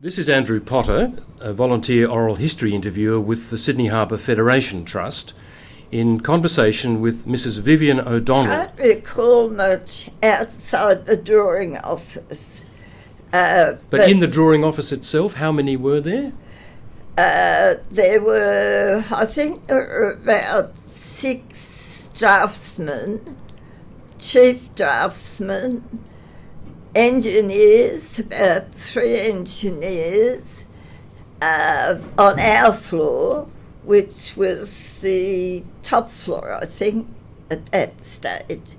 This is Andrew Potter, a volunteer oral history interviewer with the Sydney Harbour Federation Trust, in conversation with Mrs. Vivienne O'Donnell. I can't recall much outside the drawing office. But in the drawing office itself, how many were there? There were, I think there were about 6 draftsmen, chief draftsmen, engineers, about 3 engineers on our floor, which was the top floor, I think, at that stage.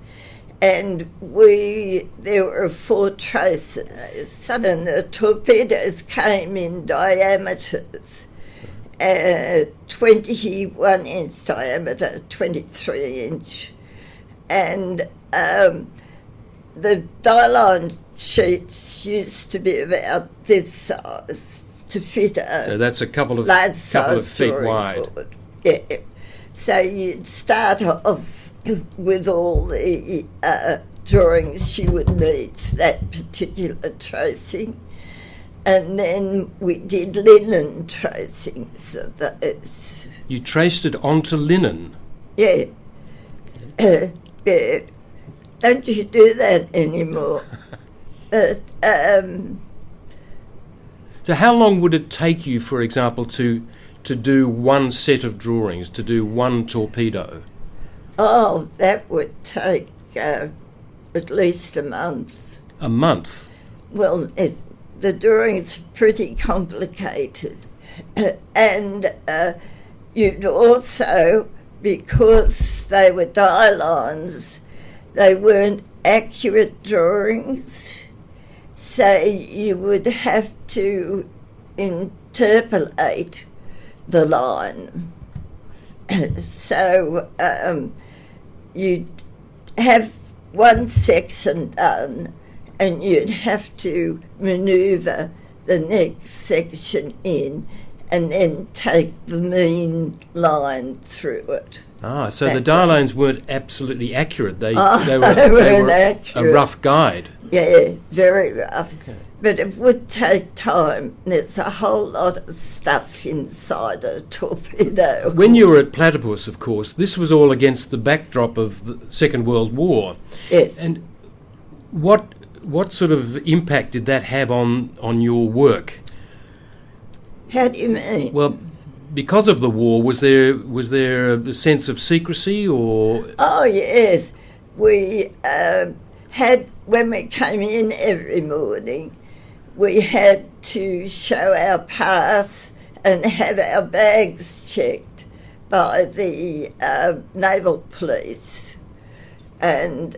And there were 4 traces, and the torpedoes came in diameters, 21 inch diameter, 23 inch. And the die-line sheets used to be about this size to fit a So that's a couple of feet wide. Board. Yeah. So you'd start off with all the drawings you would need for that particular tracing. And then we did linen tracings of those. You traced it onto linen? Yeah. Yeah. Don't you do that anymore? But, So how long would it take you, for example, to do one set of drawings, to do one torpedo? Oh, that would take at least a month. A month? Well, the drawings are pretty complicated. And you'd also, because they were die lines, they weren't accurate drawings, so you would have to interpolate the line. So you'd have one section done and you'd have to manoeuvre the next section in and then take the mean line through it. Ah, so the die lines weren't absolutely accurate. They were accurate. A rough guide. Yeah, very rough. Okay. But it would take time. There's a whole lot of stuff inside a torpedo. When you were at Platypus, of course, this was all against the backdrop of the Second World War. Yes. And what sort of impact did that have on your work? How do you mean? Well, because of the war, was there a sense of secrecy or? Oh yes, we had, when we came in every morning, we had to show our pass and have our bags checked by the naval police, and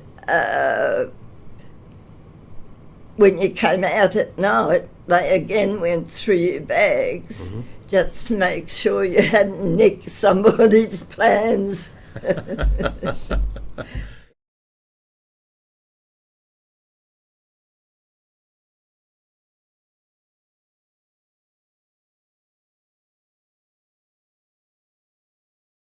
when you came out at night, they again went through your bags. Mm-hmm. Just to make sure you hadn't nicked somebody's plans.